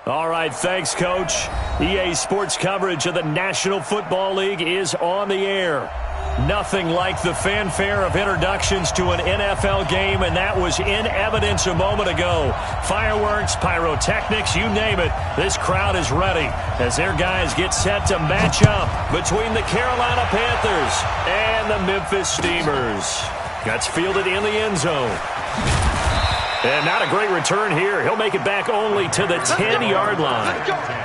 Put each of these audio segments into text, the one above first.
All right, thanks, Coach. EA Sports coverage of the National Football League is on the air. Nothing like the fanfare of introductions to an NFL game, and that was in evidence a moment ago. Fireworks, pyrotechnics, you name it. This crowd is ready as their guys get set to match up between the Carolina Panthers and the Memphis Steamers. That's fielded in the end zone. And not a great return here. He'll make it back only to the 10-yard line.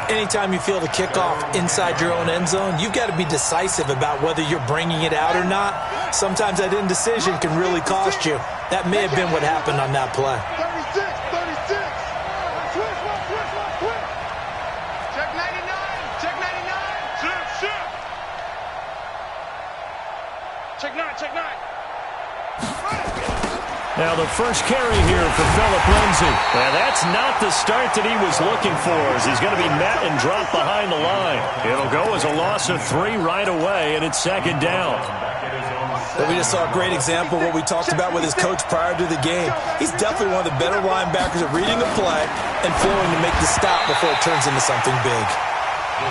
Anytime you field a kickoff inside your own end zone, you've got to be decisive about whether you're bringing it out or not. Sometimes that indecision can really cost you. That may have been what happened on that play. 36. Check 99. Check 99. Check 9. Now the first carry here for Phillip Lindsay. And that's not the start that he was looking for, as he's going to be met and dropped behind the line. It'll go as a loss of 3 right away, and it's second down. But we just saw a great example of what we talked about with his coach prior to the game. He's definitely one of the better linebackers at reading the play and flowing to make the stop before it turns into something big.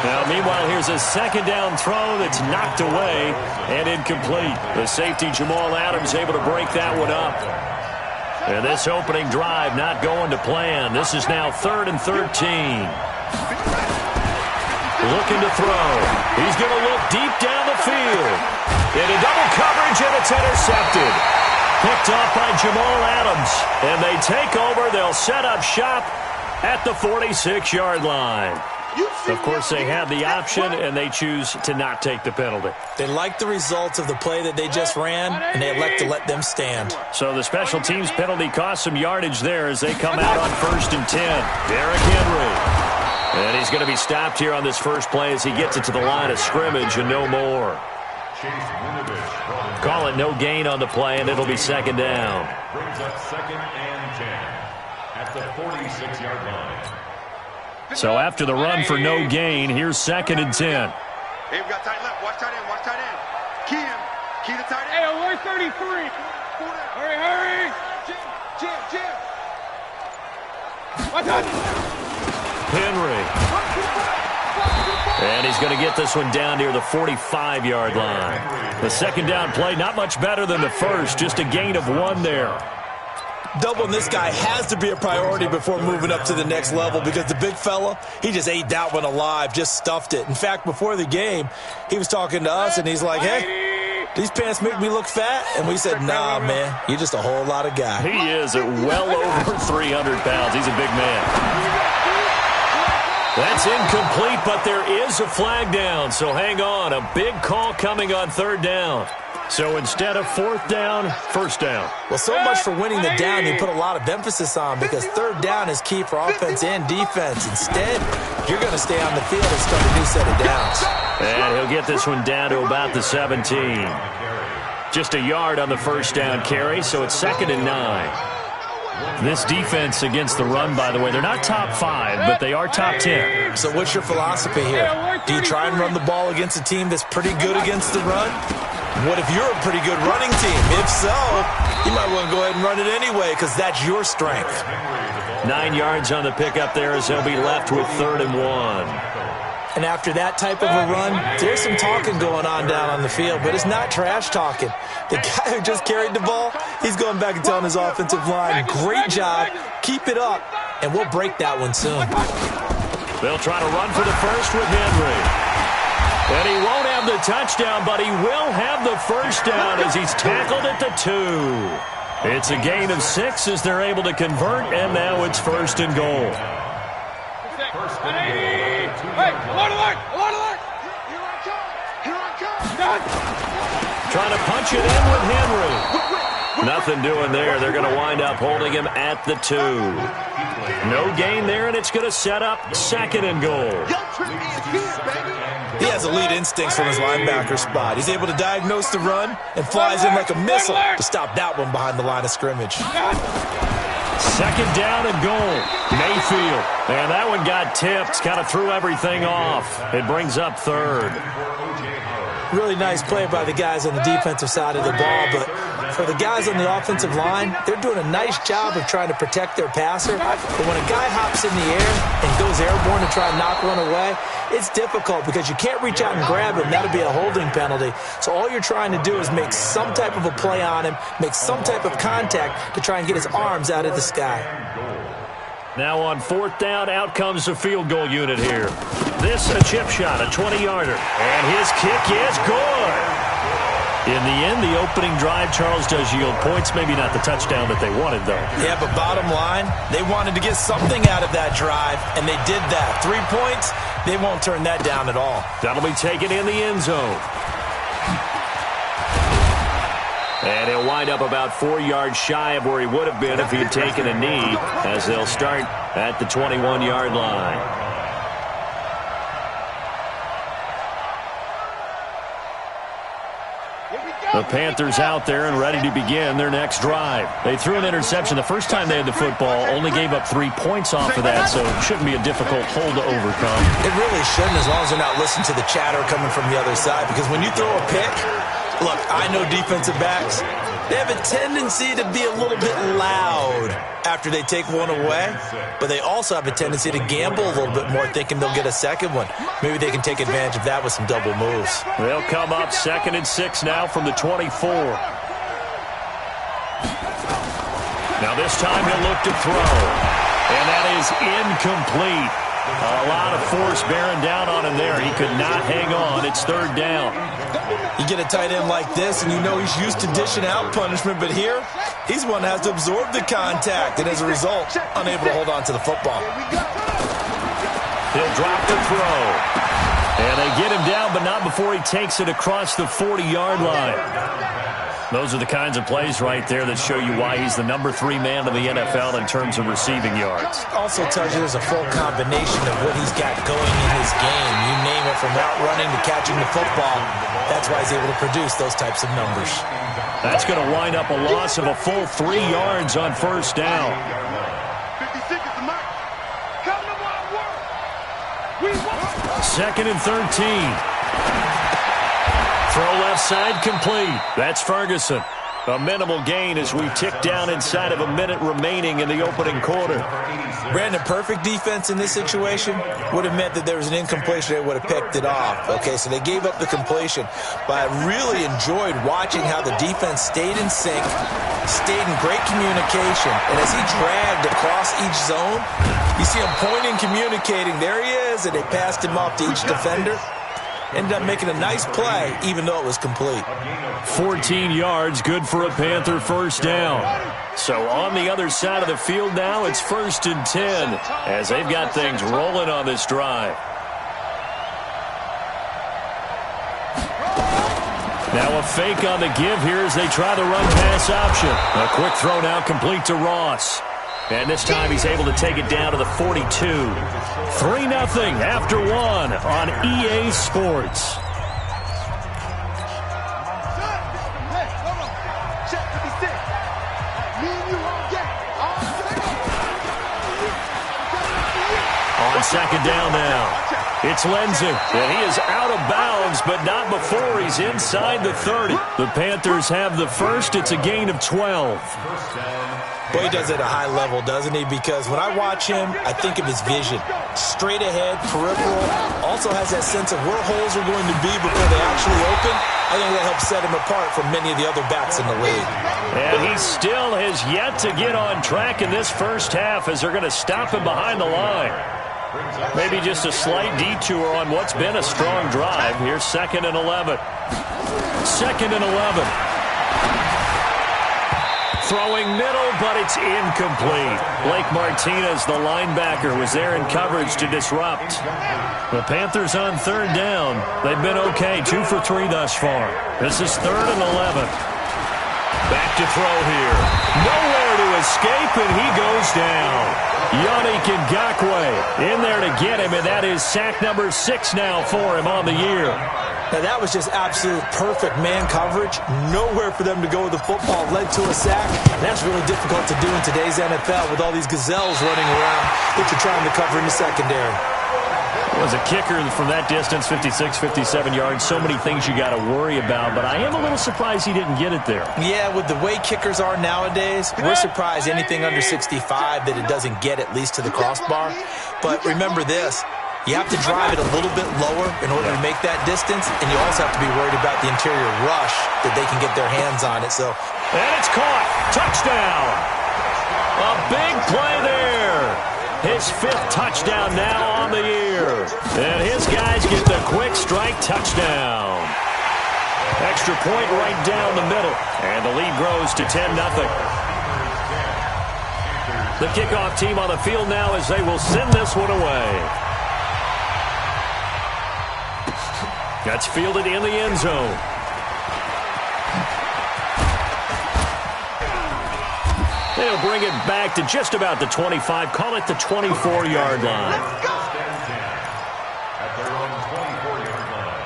Now, meanwhile, here's a second down throw that's knocked away and incomplete. The safety, Jamal Adams, able to break that one up. And this opening drive not going to plan. This is now 3rd and 13. Looking to throw. He's going to look deep down the field. Into double coverage, and it's intercepted. Picked off by Jamal Adams. And they take over. They'll set up shop at the 46-yard line. Of course, they have the option, and they choose to not take the penalty. They like the results of the play that they just ran, and they elect to let them stand. So the special teams penalty cost some yardage there as they come out on 1st and 10. Derrick Henry. And he's going to be stopped here on this first play as he gets it to the line of scrimmage and no more. Call it no gain on the play, and it'll be second down. Brings up 2nd and 10 at the 46-yard line. So after the run for no gain, here's 2nd and 10. Hey, we got tight left. Watch tight end. Key him. Key the tight end. Hey, we're 33. Hurry. Jim. Watch out. Henry. And he's going to get this one down near the 45-yard line. The second down play, not much better than the first, just a gain of 1 there. Doubling this guy has to be a priority before moving up to the next level because the big fella, he just ate that one alive, just stuffed it. In fact, before the game, he was talking to us, and he's like, hey, these pants make me look fat? And we said, nah, man, you're just a whole lot of guy. He is at well over 300 pounds. He's a big man. That's incomplete, but there is a flag down, so hang on. A big call coming on 3rd down. So instead of 4th down, 1st down. Well, so much for winning the down you put a lot of emphasis on because 3rd down is key for offense and defense. Instead, you're going to stay on the field and start a new set of downs. And he'll get this one down to about the 17. Just a yard on the first down carry, so it's 2nd and 9. This defense against the run, by the way, they're not top 5, but they are top 10. So what's your philosophy here? Do you try and run the ball against a team that's pretty good against the run? What if you're a pretty good running team? If so, you might want to go ahead and run it anyway because that's your strength. 9 yards on the pickup there as they'll be left with 3rd and 1. And after that type of a run, there's some talking going on down on the field, but it's not trash talking. The guy who just carried the ball, he's going back and telling his offensive line, great job, keep it up, and we'll break that one soon. They'll try to run for the first with Henry. And he won't have the touchdown, but he will have the first down as he's tackled at the 2. It's a gain of 6 as they're able to convert, and now it's 1st and goal. Hey, alert! Here I come. Trying to punch it in with Henry. Nothing doing there. They're going to wind up holding him at the 2. No gain there, and it's going to set up 2nd and goal. He has elite instincts from his linebacker spot. He's able to diagnose the run and flies in like a missile to stop that one behind the line of scrimmage. 2nd down and goal. Mayfield. And that one got tipped. Kind of threw everything off. It brings up 3rd. Really nice play by the guys on the defensive side of the ball, but for the guys on the offensive line, they're doing a nice job of trying to protect their passer. But when a guy hops in the air and goes airborne to try and knock one away, it's difficult because you can't reach out and grab him. That'll be a holding penalty. So all you're trying to do is make some type of a play on him, make some type of contact to try and get his arms out of the sky. Now on 4th down, out comes the field goal unit here. This a chip shot, a 20-yarder, and his kick is good. In the end, the opening drive, Charles, does yield points. Maybe not the touchdown that they wanted, though. Yeah, but bottom line, they wanted to get something out of that drive, and they did that. 3 points, they won't turn that down at all. That'll be taken in the end zone. And he'll wind up about 4 yards shy of where he would have been if he had taken a knee, as they'll start at the 21-yard line. The Panthers out there and ready to begin their next drive. They threw an interception the first time they had the football, only gave up 3 points off of that, so it shouldn't be a difficult hole to overcome. It really shouldn't, as long as they're not listening to the chatter coming from the other side, because when you throw a pick, look, I know defensive backs, they have a tendency to be a little bit loud after they take one away, but they also have a tendency to gamble a little bit more, thinking they'll get a second one. Maybe they can take advantage of that with some double moves. They'll come up 2nd and 6 now from the 24. Now this time he'll look to throw, and that is incomplete. A lot of force bearing down on him there. He could not hang on. It's 3rd down. You get a tight end like this, and you know he's used to dishing out punishment, but here, he's one that has to absorb the contact, and as a result, unable to hold on to the football. He'll drop the throw. And they get him down, but not before he takes it across the 40-yard line. Those are the kinds of plays right there that show you why he's the number 3 man in the NFL in terms of receiving yards. Also tells you there's a full combination of what he's got going in his game. You name it, from out running to catching the football. That's why he's able to produce those types of numbers. That's going to wind up a loss of a full 3 yards on 1st down. 56 is the mark. Come to my work. We won. 2nd and 13. Throw left side complete. That's Ferguson. A minimal gain as we tick down inside of a minute remaining in the opening quarter. Brandon, perfect defense in this situation would have meant that there was an incompletion. They would have picked it off. Okay, so they gave up the completion. But I really enjoyed watching how the defense stayed in sync, stayed in great communication. And as he dragged across each zone, you see him pointing, communicating. There he is, and they passed him off to each defender. Ended up making a nice play, even though it was complete. 14 yards, good for a Panther 1st down. So on the other side of the field now, it's 1st and 10, as they've got things rolling on this drive. Now a fake on the give here as they try the run-pass option. A quick throw now complete to Ross. And this time he's able to take it down to the 42. 3-0 after 1 on EA Sports. On 2nd down now. It's Lenzy, and he is out of bounds, but not before he's inside the 30. The Panthers have the first. It's a gain of 12. Boy, he does it at a high level, doesn't he? Because when I watch him, I think of his vision. Straight ahead, peripheral. Also has that sense of where holes are going to be before they actually open. I think that helps set him apart from many of the other backs in the league. And he still has yet to get on track in this first half as they're going to stop him behind the line. Maybe just a slight detour on what's been a strong drive. Here's 2nd and 11. 2nd and 11. Throwing middle, but it's incomplete. Blake Martinez, the linebacker, was there in coverage to disrupt. The Panthers on 3rd down. They've been okay, 2 for 3 thus far. This is 3rd and 11. Back to throw here. Nowhere to escape, and he goes down. Yannick Ngakoue in there to get him, and that is sack number 6 now for him on the year. Now, that was just absolute perfect man coverage. Nowhere for them to go with the football. Led to a sack. That's really difficult to do in today's NFL with all these gazelles running around that you're trying to cover in the secondary. Was a kicker from that distance, 56, 57 yards. So many things you got to worry about, but I am a little surprised he didn't get it there. Yeah, with the way kickers are nowadays, we're surprised anything under 65 that it doesn't get at least to the crossbar. But remember this, you have to drive it a little bit lower in order to make that distance, and you also have to be worried about the interior rush that they can get their hands on it. And it's caught. Touchdown. A big play there. His 5th touchdown now on the year. And his guys get the quick strike touchdown. Extra point right down the middle. And the lead grows to 10-0. The kickoff team on the field now as they will send this one away. That's fielded in the end zone. They'll bring it back to just about the 25. Call it the 24-yard line. At their own 24-yard line.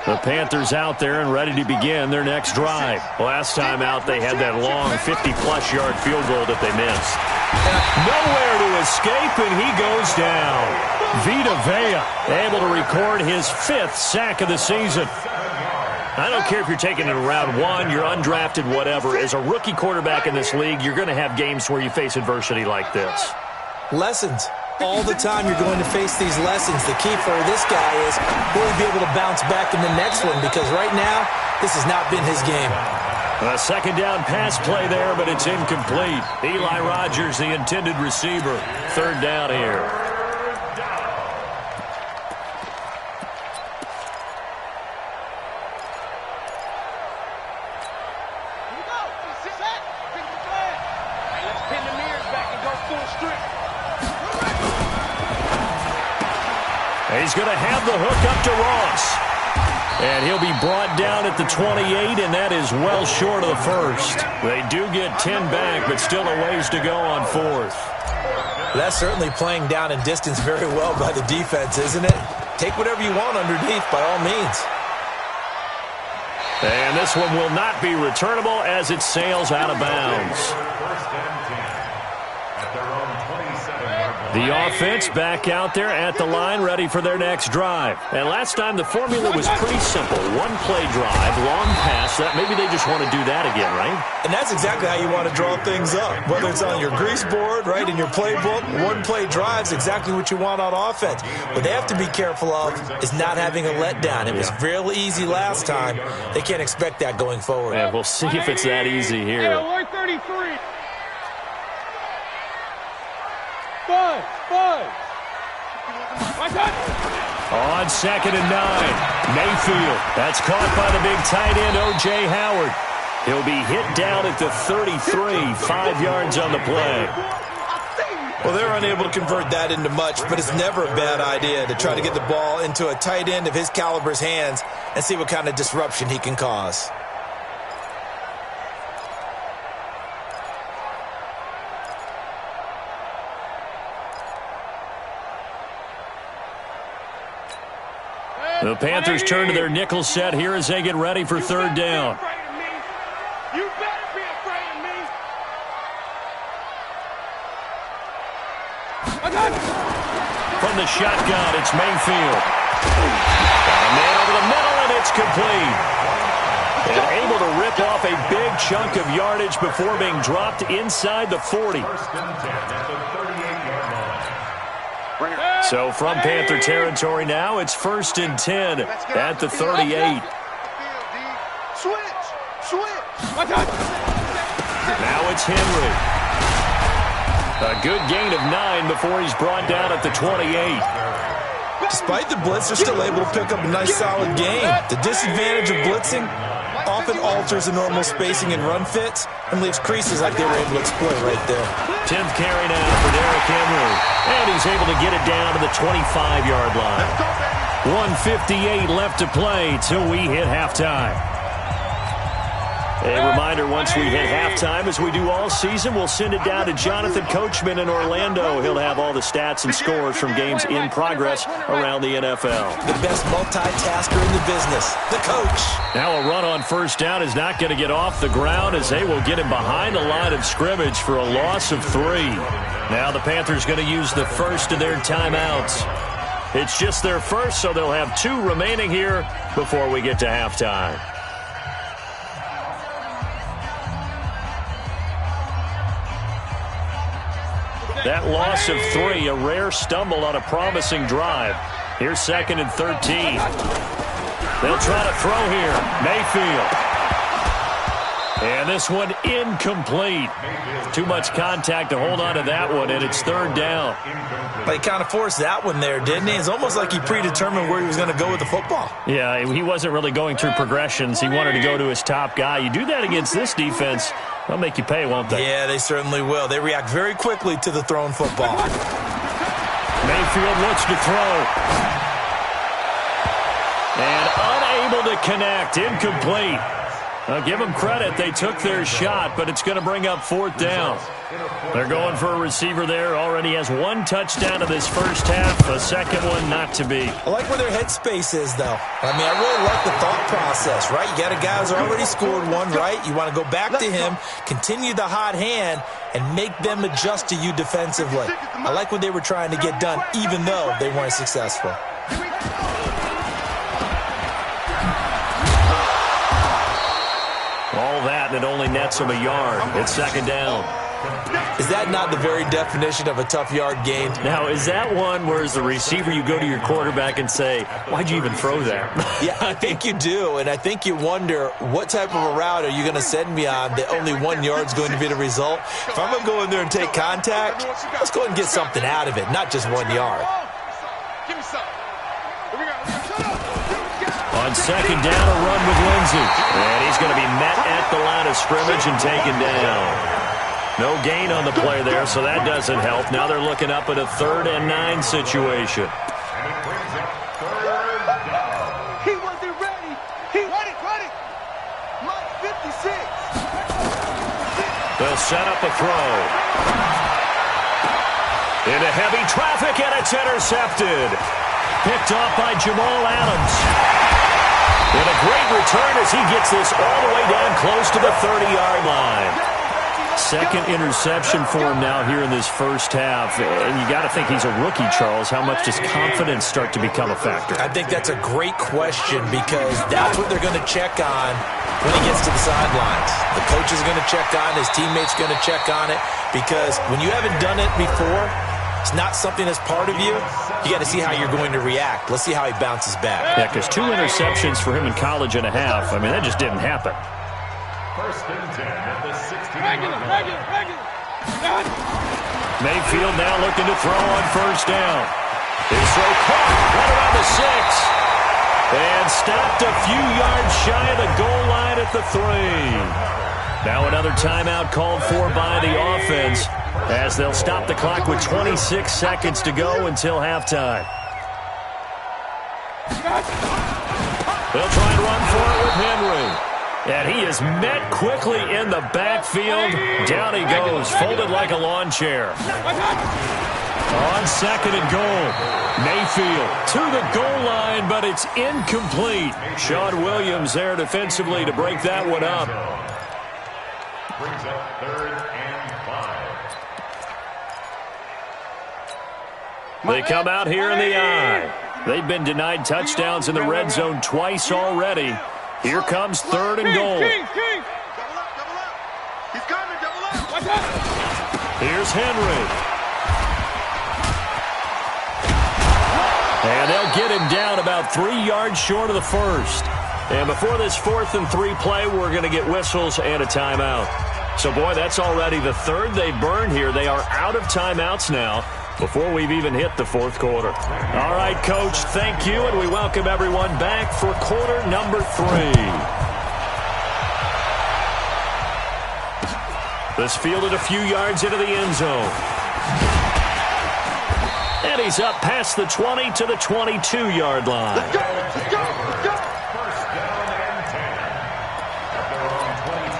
The Panthers out there and ready to begin their next drive. Last time out, they had that long 50-plus yard field goal that they missed. Nowhere to escape, and he goes down. Vita Vea able to record his 5th sack of the season. I don't care if you're taking it in round 1, you're undrafted, whatever. As a rookie quarterback in this league, you're going to have games where you face adversity like this. Lessons. All the time you're going to face these lessons. The key for this guy is will he be able to bounce back in the next one, because right now, this has not been his game. A second down pass play there, but it's incomplete. Eli Rogers, the intended receiver. 3rd down here. Let's pin the mirrors back and go full strip. He's going to have the hook up to Ross. And he'll be brought down at the 28, and that is well short of the 1st. They do get 10 back, but still a ways to go on 4th. That's certainly playing down in distance very well by the defense, isn't it? Take whatever you want underneath, by all means. And this one will not be returnable as it sails out of bounds. The offense back out there at the line, ready for their next drive. And last time the formula was pretty simple. 1-play drive, long pass. That maybe they just want to do that again, right? And that's exactly how you want to draw things up. Whether it's on your grease board, right, in your playbook, 1-play drive's exactly what you want on offense. What they have to be careful of is not having a letdown. It was real easy last time. They can't expect that going forward. Yeah, we'll see if it's that easy here. 133. On 2nd and 9, Mayfield. That's caught by the big tight end, O.J. Howard. He'll be hit down at the 33, 5 yards on the play. Well, they're unable to convert that into much, but it's never a bad idea to try to get the ball into a tight end of his caliber's hands and see what kind of disruption he can cause. The Panthers turn to their nickel set here as they get ready for 3rd down. You better be afraid of me. From the shotgun, it's Mayfield. Got a man over the middle, and it's complete. And able to rip off a big chunk of yardage before being dropped inside the 40. So from Panther territory now, it's 1st and 10 at the 38. Now it's Henry. A good gain of 9 before he's brought down at the 28. Despite the blitz, they're still able to pick up a nice solid game. The disadvantage of blitzing often alters the normal spacing and run fits and leaves creases like they were able to exploit right there. 10th carry now for Derrick Henry. And he's able to get it down to the 25-yard line. 1:58 left to play till we hit halftime. A reminder, once we hit halftime, as we do all season, we'll send it down to Jonathan Coachman in Orlando. He'll have all the stats and scores from games in progress around the NFL. The best multitasker in the business, the coach. Now a run on first down is not going to get off the ground, as they will get him behind the line of scrimmage for a loss of 3. Now the Panthers going to use the first of their timeouts. It's just their first, so they'll have 2 remaining here before we get to halftime. That loss of 3, a rare stumble on a promising drive. Here's 2nd and 13. They'll try to throw here. Mayfield. And this one incomplete. Too much contact to hold on to that one, and it's 3rd down. He kind of forced that one there, didn't he? It's almost like he predetermined where he was going to go with the football. Yeah, he wasn't really going through progressions. He wanted to go to his top guy. You do that against this defense, they'll make you pay, won't they? Yeah, they certainly will. They react very quickly to the thrown football. Mayfield looks to throw. And unable to connect. Incomplete. I'll give them credit. They took their shot, but it's going to bring up 4th down. They're going for a receiver there. Already has 1 touchdown in this first half. A second one not to be. I like where their headspace is, though. I mean, I really like the thought process, right? You got a guy who's already scored 1, right? You want to go back to him, continue the hot hand, and make them adjust to you defensively. I like what they were trying to get done, even though they weren't successful. All that, and it only nets him a yard. It's 2nd down. Is that not the very definition of a tough yard gain? Now, is that one where as the receiver you go to your quarterback and say, why'd you even throw that? Yeah, I think you do, and I think you wonder what type of a route are you going to send me on that only 1 yard's going to be the result? If I'm going to go in there and take contact, let's go ahead and get something out of it, not just 1 yard. Give me some. Here we go. Shut up. On 2nd down, a run with Lindsey. And he's going to be met at the line of scrimmage and taken down. No gain on the play there, so that doesn't help. Now they're looking up at a 3rd and 9 situation. He wasn't ready. He ready. Mike 56. They'll set up a throw. Into heavy traffic, and it's intercepted. Picked off by Jamal Adams. And a great return as he gets this all the way down close to the 30-yard line. 2nd interception for him now here in this first half. And you got to think he's a rookie, Charles. How much does confidence start to become a factor? I think that's a great question because that's what they're going to check on when he gets to the sidelines. The coach is going to check on it. His teammates going to check on it because when you haven't done it before, it's not something that's part of you. You got to see how you're going to react. Let's see how he bounces back. Yeah, because 2 interceptions for him in college and a half. I mean, that just didn't happen. 1st and 10 at the 16. Regular. Mayfield now looking to throw on 1st down. His throw caught right around the 6. And stopped a few yards shy of the goal line at the 3. Now another timeout called for by the offense as they'll stop the clock with 26 seconds to go until halftime. They'll try and run for it with Henry. And he is met quickly in the backfield. Down he goes, folded like a lawn chair. On 2nd and goal, Mayfield to the goal line, but it's incomplete. Sean Williams there defensively to break that one up. Brings up 3rd and 5. They come out here in the eye. They've been denied touchdowns in the red zone twice already. Here comes 3rd and goal. King. Double up. He's coming, double up. Watch out. Here's Henry. And they'll get him down about 3 yards short of the 1st. And before this 4th and 3 play, we're going to get whistles and a timeout. So, boy, that's already the 3rd they burned here. They are out of timeouts now before we've even hit the 4th quarter. All right, Coach, thank you, and we welcome everyone back for quarter number 3. This fielded a few yards into the end zone. And he's up past the 20 to the 22-yard line. Let's go. First down and 10. At their own 22.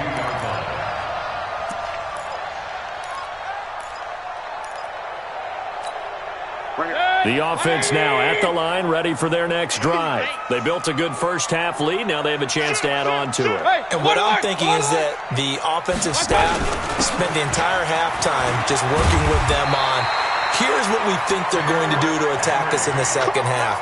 The offense now at the line, ready for their next drive. They built a good first-half lead. Now they have a chance to add on to it. And what I'm thinking is that the offensive staff spent the entire halftime just working with them on, here's what we think they're going to do to attack us in the second half.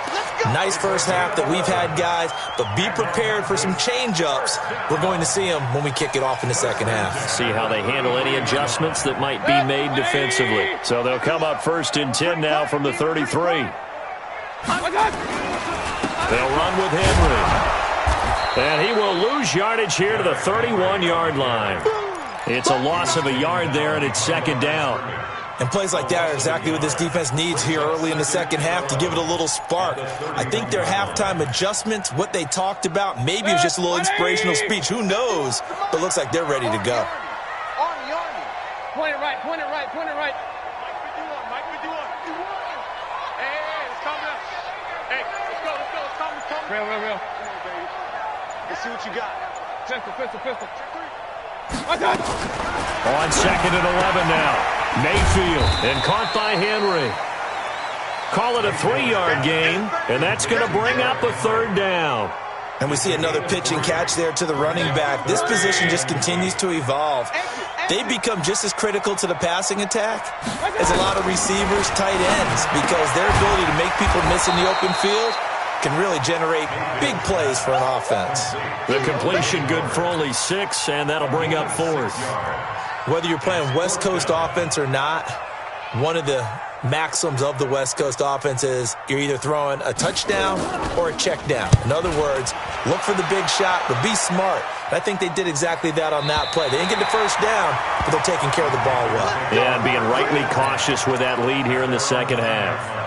Nice first half that we've had, guys, but be prepared for some change-ups. We're going to see them when we kick it off in the second half. See how they handle any adjustments that might be made defensively. So they'll come up 1st and 10 now from the 33. They'll run with Henry. And he will lose yardage here to the 31-yard line. It's a loss of a yard there, and it's 2nd down. And plays like that are exactly what this defense needs here early in the second half to give it a little spark. I think their halftime adjustments, what they talked about, maybe it was just a little inspirational speech. Who knows? But it looks like they're ready to go. Point it right, point it right, point it right. Mike 51, Mike 51. Hey, let's calm down. Hey, let's go, let's calm. Real. Let's see what you got. Pistol. On 2nd and 11 now. Mayfield, and caught by Henry. Call it a 3-yard gain, and that's going to bring up a 3rd down. And we see another pitch and catch there to the running back. This position just continues to evolve. They become just as critical to the passing attack as a lot of receivers, tight ends, because their ability to make people miss in the open field can really generate big plays for an offense. The completion good for only 6, and that'll bring up 4th. Whether you're playing West Coast offense or not, one of the maxims of the West Coast offense is you're either throwing a touchdown or a check down. In other words, look for the big shot, but be smart. And I think they did exactly that on that play. They didn't get the first down, but they're taking care of the ball well. Yeah, and being rightly cautious with that lead here in the second half.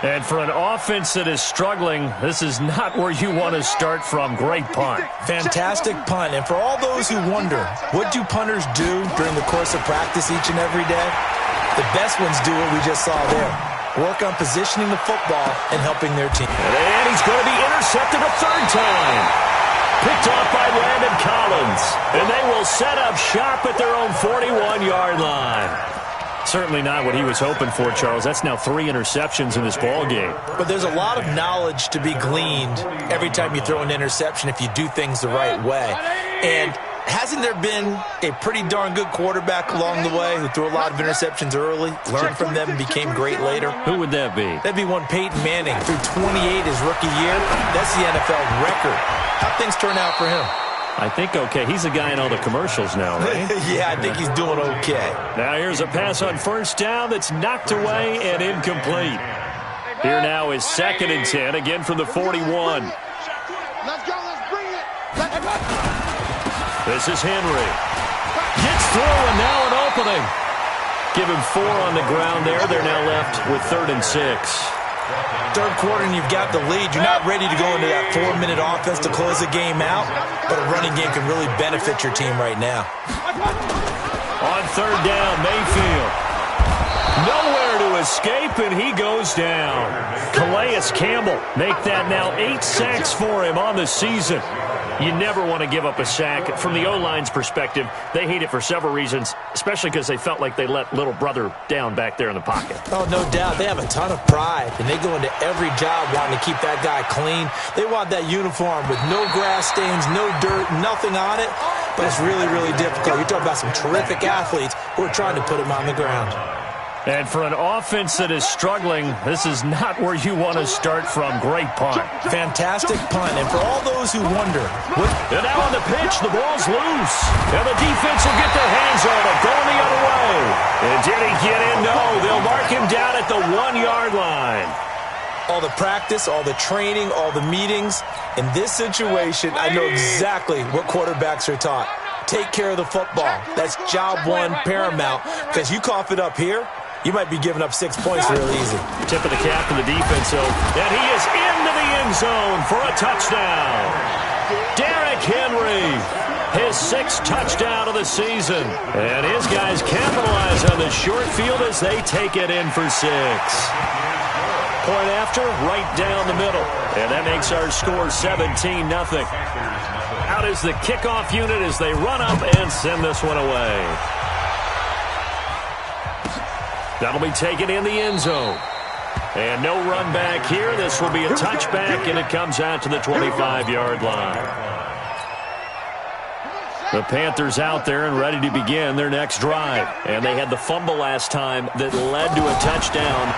And for an offense that is struggling, this is not where you want to start from. Great punt. Fantastic punt. And for all those who wonder, what do punters do during the course of practice each and every day? The best ones do what we just saw there. Work on positioning the football and helping their team. And he's going to be intercepted a 3rd time. Picked off by Landon Collins. And they will set up shop at their own 41-yard line. Certainly not what he was hoping for, Charles. That's now 3 interceptions in this ball game. But there's a lot of knowledge to be gleaned every time you throw an interception if you do things the right way. And hasn't there been a pretty darn good quarterback along the way who threw a lot of interceptions early, learned from them, and became great later? Who would that be? That'd be one Peyton Manning. Threw 28 his rookie year. That's the NFL record. How'd things turn out for him? I think okay. He's the guy in all the commercials now, right? Yeah, I think he's doing okay. Now here's a pass on 1st down that's knocked away and incomplete. Here now is 2nd and 10, again from the 41. Let's go, let's bring it. This is Henry. Gets through, and now an opening. Give him 4 on the ground there. They're now left with 3rd and 6. 3rd quarter and you've got the lead. You're not ready to go into that 4-minute offense to close the game out, but a running game can really benefit your team right now. On 3rd down, Mayfield. Nowhere to escape, and he goes down. Calais Campbell make that now 8 sacks for him on the season. You never want to give up a sack. From the O-line's perspective, they hate it for several reasons, especially because they felt like they let little brother down back there in the pocket. Oh, no doubt. They have a ton of pride, and they go into every job wanting to keep that guy clean. They want that uniform with no grass stains, no dirt, nothing on it, but it's really, really difficult. You're talking about some terrific athletes who are trying to put him on the ground. And for an offense that is struggling, this is not where you want to start from. Great punt. Fantastic punt. And for all those who wonder. And now on the pitch, the ball's loose. And the defense will get their hands on it, going the other way. And did he get in? No. They'll mark him down at the 1-yard line. All the practice, all the training, all the meetings. In this situation, I know exactly what quarterbacks are taught. Take care of the football. That's job 1 paramount. Because you cough it up here, you might be giving up 6 points real easy. Tip of the cap to the defense, though. And he is into the end zone for a touchdown. Derrick Henry, his 6th touchdown of the season. And his guys capitalize on the short field as they take it in for 6. Point after, right down the middle. And that makes our score 17-0. Out is the kickoff unit as they run up and send this one away. That'll be taken in the end zone. And no run back here. This will be a touchback, and it comes out to the 25-yard line. The Panthers out there and ready to begin their next drive. And they had the fumble last time that led to a touchdown.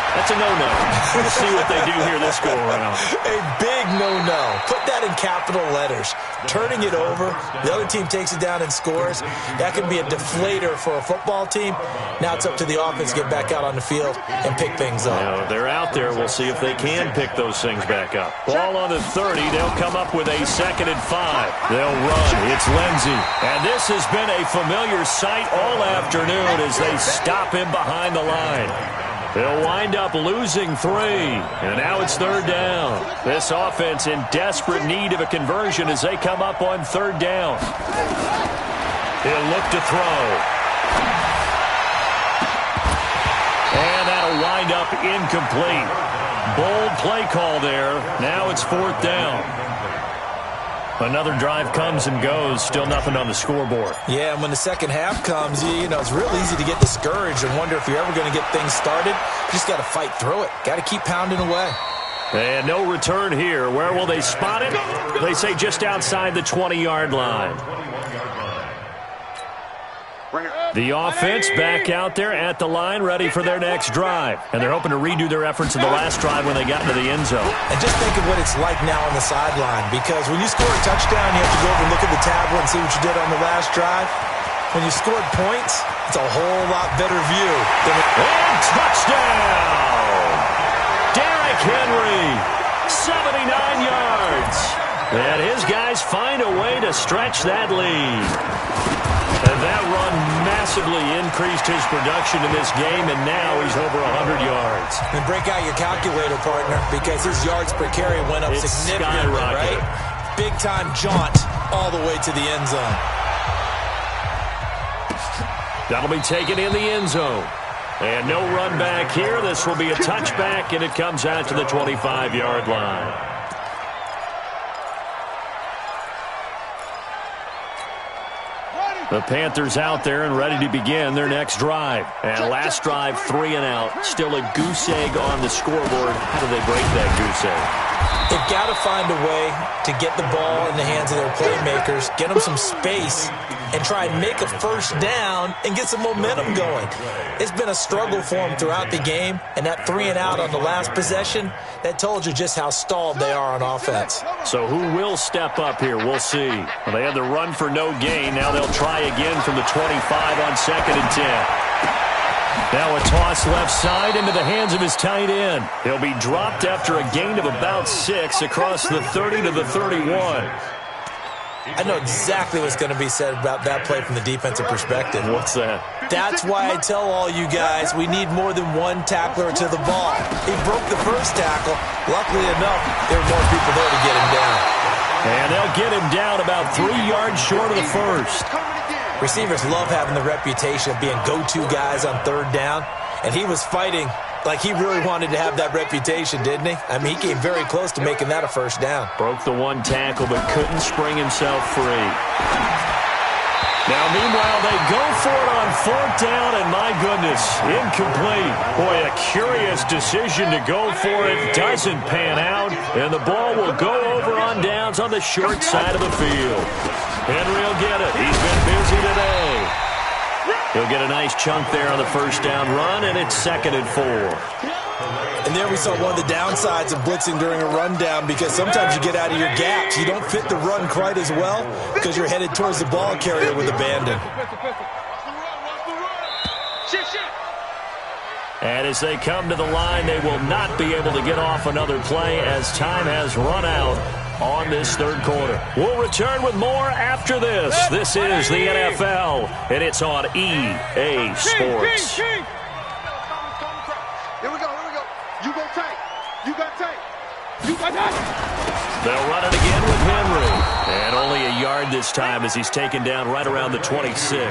That's a no-no. We'll see what they do here this go-around. A big no-no. Put that in capital letters. Turning it over, the other team takes it down and scores. That could be a deflator for a football team. Now it's up to the offense to get back out on the field and pick things up. Now, if they're out there, we'll see if they can pick those things back up. Ball on the 30. They'll come up with a 2nd and 5. They'll run. It's Lindsey. And this has been a familiar sight all afternoon as they stop him behind the line. They'll wind up losing 3, and now it's 3rd down. This offense in desperate need of a conversion as they come up on 3rd down. He'll look to throw. And that'll wind up incomplete. Bold play call there. Now it's 4th down. Another drive comes and goes. Still nothing on the scoreboard. Yeah, and when the second half comes, you know, it's real easy to get discouraged and wonder if you're ever going to get things started. You just got to fight through it. Got to keep pounding away. And no return here. Where will they spot it? They say just outside the 20-yard line. The offense back out there at the line, ready for their next drive. And they're hoping to redo their efforts in the last drive when they got into the end zone. And just think of what it's like now on the sideline, because when you score a touchdown, you have to go over and look at the tablet and see what you did on the last drive. When you scored points, it's a whole lot better view. And touchdown! Derrick Henry, 79 yards. And his guys find a way to stretch that lead. And that run massively increased his production in this game, and now he's over 100 yards. And break out your calculator, partner, because his yards per carry went up significantly, right? Big-time jaunt all the way to the end zone. That'll be taken in the end zone. And no run back here. This will be a touchback, and it comes out to the 25-yard line. The Panthers out there and ready to begin their next drive. And last drive, 3 and out. Still a goose egg on the scoreboard. How do they break that goose egg? They've got to find a way to get the ball in the hands of their playmakers, get them some space, and try and make a first down and get some momentum going. It's been a struggle for them throughout the game, and that 3 and out on the last possession, that told you just how stalled they are on offense. So who will step up here? We'll see. Well, they had the run for no gain. Now they'll try again from the 25 on 2nd and 10. Now a toss left side into the hands of his tight end. He'll be dropped after a gain of about 6 across the 30 to the 31. I know exactly what's going to be said about that play from the defensive perspective. What's that? That's why I tell all you guys we need more than one tackler to the ball. He broke the first tackle. Luckily enough, there were more people there to get him down. And they'll get him down about 3 yards short of the first. Receivers love having the reputation of being go-to guys on 3rd down, and he was fighting like he really wanted to have that reputation, didn't he? I mean, he came very close to making that a first down. Broke the one tackle, but couldn't spring himself free. Now, meanwhile, they go for it on 4th down, and my goodness, incomplete. Boy, a curious decision to go for it. Doesn't pan out, and the ball will go over on downs on the short side of the field. Henry will get it. He's been busy today. He'll get a nice chunk there on the first down run, and it's 2nd and 4. And there we saw one of the downsides of blitzing during a rundown, because sometimes you get out of your gaps. You don't fit the run quite as well because you're headed towards the ball carrier with abandon. And as they come to the line, they will not be able to get off another play as time has run out on this 3rd quarter. We'll return with more after this. This is the NFL, and it's on EA Sports. Here we go. You go tight. You got tight. You got tight. They'll run it again with Henry. And only a yard this time as he's taken down right around the 26.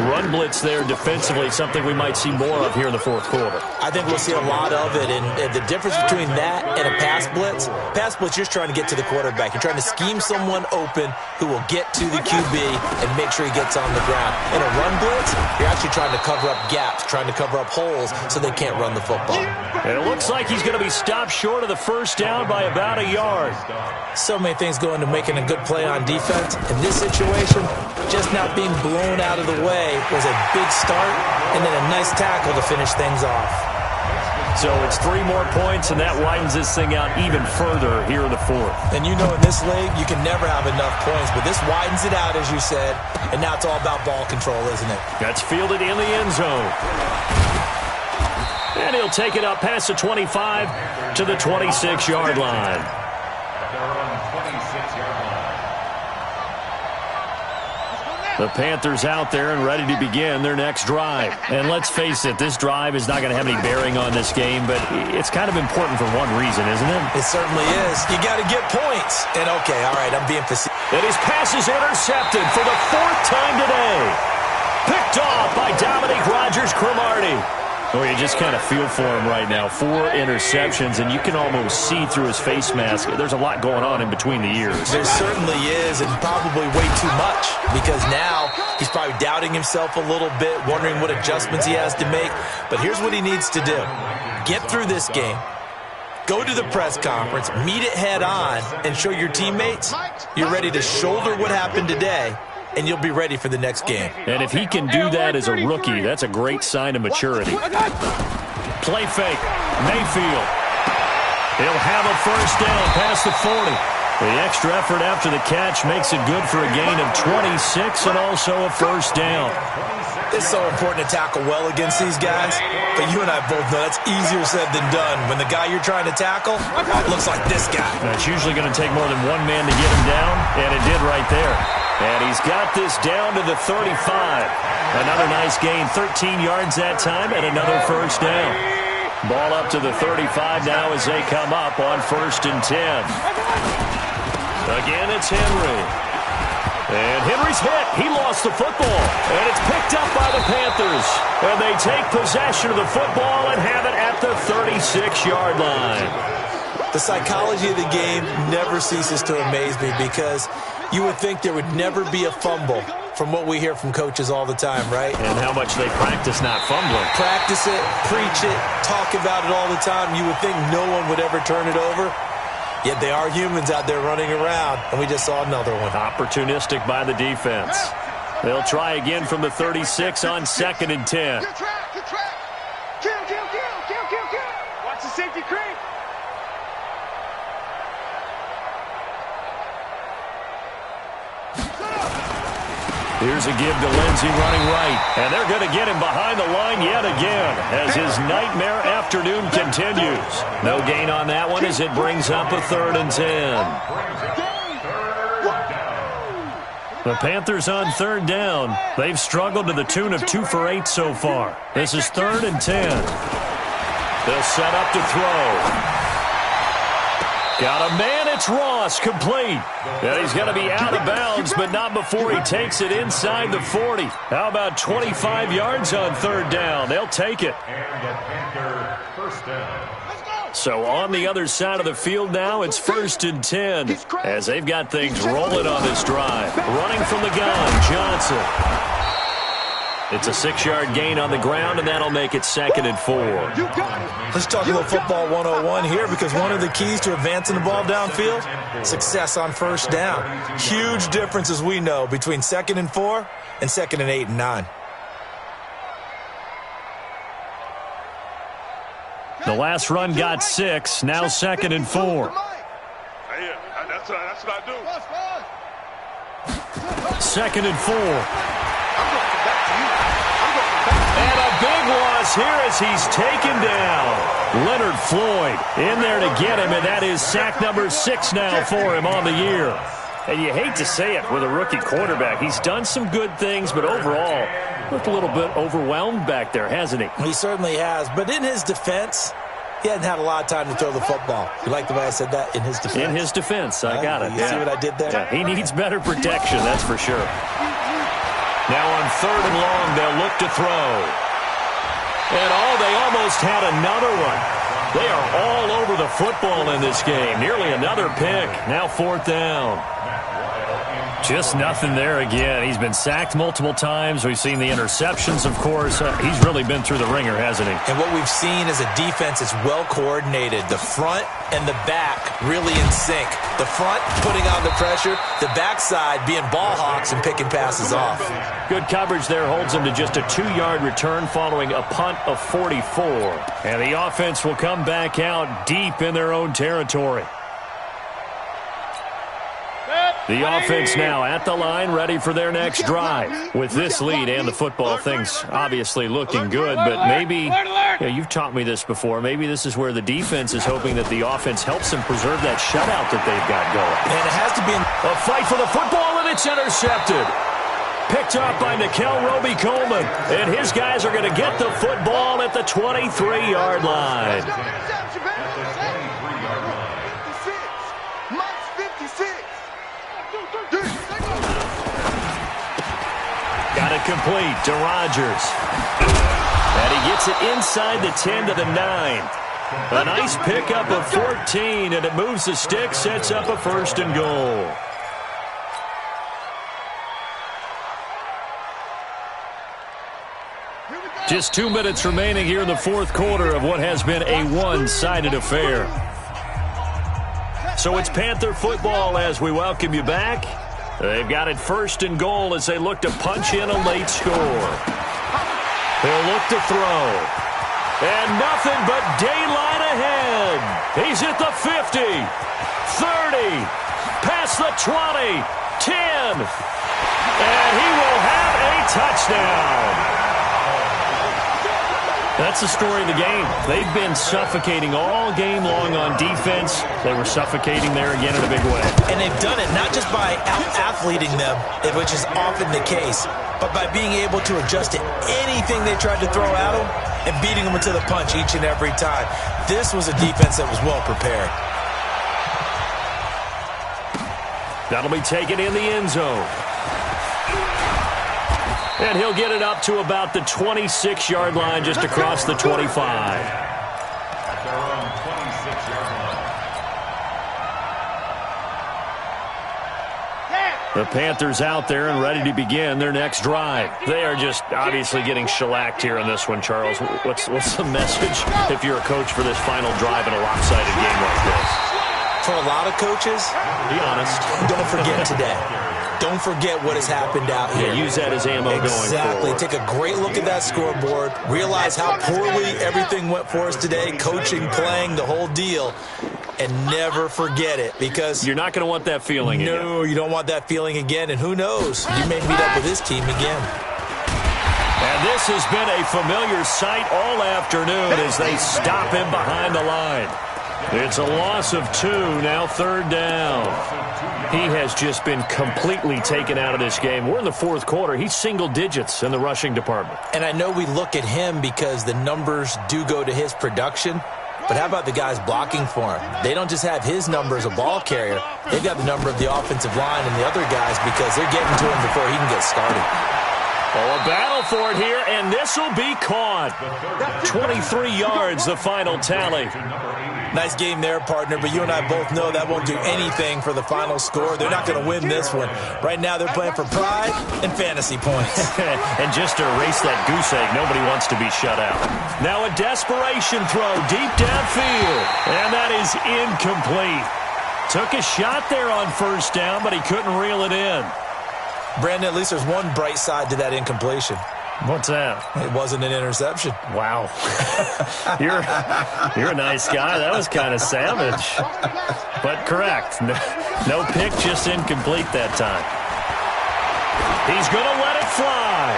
Run blitz there defensively, something we might see more of here in the fourth quarter. I think we'll see a lot of it, and the difference between that and a pass blitz, you're just trying to get to the quarterback. You're trying to scheme someone open who will get to the QB and make sure he gets on the ground. In a run blitz, you're actually trying to cover up gaps, trying to cover up holes so they can't run the football. And it looks like he's going to be stopped short of the first down by about a yard. So many things go into making a good play on defense. In this situation, just not being blown out of the way was a big start, and then a nice tackle to finish things off. So it's 3 more points, and that widens this thing out even further here in the fourth. And you know in this league, you can never have enough points, but this widens it out, as you said, and now it's all about ball control, isn't it? That's fielded in the end zone. And he'll take it up past the 25 to the 26-yard line. The Panthers out there and ready to begin their next drive. And let's face it, this drive is not going to have any bearing on this game, but it's kind of important for one reason, isn't it? It certainly is. You got to get points. And, okay, all right, I'm being facetious. And his pass is intercepted for the 4th time today. Picked off by Dominique Rodgers-Cromartie. Oh, you just kind of feel for him right now. 4 interceptions, and you can almost see through his face mask. There's a lot going on in between the ears. There certainly is, and probably way too much, because now he's probably doubting himself a little bit, wondering what adjustments he has to make. But here's what he needs to do. Get through this game. Go to the press conference, meet it head on, and show your teammates you're ready to shoulder what happened today, and you'll be ready for the next game. And if he can do that as a rookie, that's a great sign of maturity. Play fake. Mayfield. He'll have a first down past the 40. The extra effort after the catch makes it good for a gain of 26 and also a first down. It's so important to tackle well against these guys, but you and I both know that's easier said than done. When the guy you're trying to tackle looks like this guy. It's usually going to take more than one man to get him down, and it did right there. And he's got this down to the 35. Another nice gain, 13 yards that time, and another first down. Ball up to the 35 now as they come up on 1st and 10. Again, it's Henry. And Henry's hit. He lost the football. And it's picked up by the Panthers. And they take possession of the football and have it at the 36-yard line. The psychology of the game never ceases to amaze me because you would think there would never be a fumble from what we hear from coaches all the time, right? And how much they practice not fumbling. Practice it, preach it, talk about it all the time. You would think no one would ever turn it over. Yet they are humans out there running around, and we just saw another one. Opportunistic by the defense. They'll try again from the 36 on 2nd and 10. Good track, good track. Kill. Watch the safety creep. Here's a give to Lindsey running right. And they're going to get him behind the line yet again as his nightmare afternoon continues. No gain on that one as it brings up a 3rd and 10. The Panthers on 3rd down. They've struggled to the tune of 2 for 8 so far. This is 3rd and 10. They'll set up to throw. Got a man, it's Ross, complete. And he's going to be out of bounds, but not before he takes it inside the 40. How about 25 yards on 3rd down? They'll take it. And the Panther first down. So on the other side of the field now, it's 1st and 10 as they've got things rolling on this drive. Running from the gun, Johnson. It's a 6-yard gain on the ground, and that'll make it 2nd and 4. Let's talk a little football 101 here because one of the keys to advancing the ball downfield, success on 1st down. Huge difference, as we know, between 2nd and 4 and 2nd and 8 and 9. The last run got 6, now 2nd and 4. Yeah, that's what I do. 2nd and 4. And a big loss here as he's taken down. Leonard Floyd in there to get him, and that is sack number 6 now for him on the year. And you hate to say it with a rookie quarterback. He's done some good things, but overall, looked a little bit overwhelmed back there, hasn't he? He certainly has. But in his defense, He hadn't had a lot of time to throw the football. You like the way I said that? In his defense. In his defense. I got it. You see what I did there? Yeah, he needs better protection, that's for sure. Now on 3rd and long, they'll look to throw. And they almost had another one. They are all over the football in this game. Nearly another pick. Now 4th down. Just nothing there again. He's been sacked multiple times. We've seen the interceptions, of course. He's really been through the ringer, hasn't he? And what we've seen is a defense that's well coordinated. The front and the back really in sync. The front putting on the pressure. The backside being ball hawks and picking passes off. Good coverage there holds him to just a 2-yard return following a punt of 44. And the offense will come back out deep in their own territory. The offense now at the line, ready for their next drive. With this lead and the football, things obviously looking good, but maybe, you've taught me this before, maybe this is where the defense is hoping that the offense helps them preserve that shutout that they've got going. And it has to be a fight for the football, and it's intercepted. Picked up by Nikel Roby-Coleman, and his guys are going to get the football at the 23-yard line. Got it complete to Rodgers. And he gets it inside the 10 to the 9. A nice pickup of 14, and it moves the stick, sets up a 1st and goal. Just 2 minutes remaining here in the 4th quarter of what has been a one-sided affair. So it's Panther football as we welcome you back. They've got it 1st and goal as they look to punch in a late score. They'll look to throw. And nothing but daylight ahead. He's at the 50, 30, past the 20, 10. And he will have a touchdown. That's the story of the game. They've been suffocating all game long on defense. They were suffocating there again in a big way. And they've done it not just by out-athleting them, which is often the case, but by being able to adjust to anything they tried to throw at them and beating them into the punch each and every time. This was a defense that was well prepared. That'll be taken in the end zone. And he'll get it up to about the 26-yard line, just across the 25. The Panthers out there and ready to begin their next drive. They are just obviously getting shellacked here in this one, Charles. What's the message if you're a coach for this final drive in a lopsided game like this? For a lot of coaches, be honest, don't forget today. Don't forget what has happened out here. Yeah, use that as ammo going forward. Exactly. Take a great look at that scoreboard. Realize how poorly everything went for us today. Coaching, playing, the whole deal. And never forget it, because you're not going to want that feeling again. No, you don't want that feeling again. And who knows? You may meet up with this team again. And this has been a familiar sight all afternoon as they stop him behind the line. It's a loss of 2, now 3rd down. He has just been completely taken out of this game. We're in the 4th quarter. He's single digits in the rushing department. And I know we look at him because the numbers do go to his production. But how about the guys blocking for him? They don't just have his number as a ball carrier. They've got the number of the offensive line and the other guys because they're getting to him before he can get started. Oh, a battle for it here, and this will be caught. 23 yards, the final tally. Nice game there, partner, but you and I both know that won't do anything for the final score. They're not going to win this one. Right now, they're playing for pride and fantasy points. And just to erase that goose egg, nobody wants to be shut out. Now a desperation throw deep downfield, and that is incomplete. Took a shot there on 1st down, but he couldn't reel it in. Brandon, at least there's one bright side to that incompletion. What's that? It wasn't an interception. Wow. You're a nice guy. That was kind of savage. But correct. No pick, just incomplete that time. He's going to let it fly.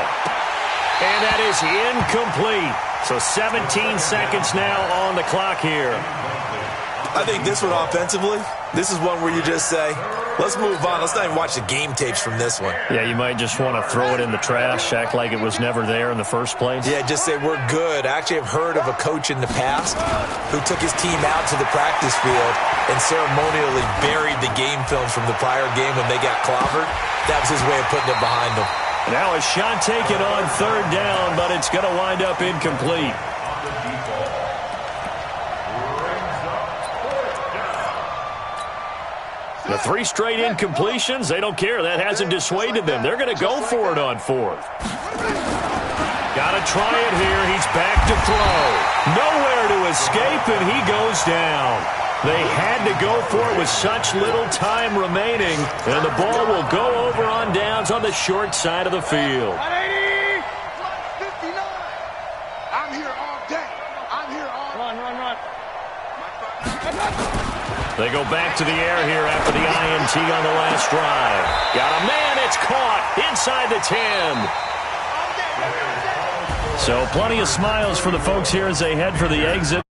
And that is incomplete. So 17 seconds now on the clock here. I think this one offensively, this is one where you just say, let's move on. Let's not even watch the game tapes from this one. Yeah, you might just want to throw it in the trash, act like it was never there in the first place. Yeah, just say we're good. I actually have heard of a coach in the past who took his team out to the practice field and ceremonially buried the game films from the prior game when they got clobbered. That was his way of putting it behind them. Now a shot taken on third down, but it's going to wind up incomplete. The 3 straight incompletions, they don't care. That hasn't dissuaded them. They're going to go for it on fourth. Got to try it here. He's back to throw. Nowhere to escape, and he goes down. They had to go for it with such little time remaining, and the ball will go over on downs on the short side of the field. 180. 59. I'm here all day. I'm here all day. Run. They go back to the air here after the INT on the last drive. Got a man, it's caught inside the 10. So plenty of smiles for the folks here as they head for the exit.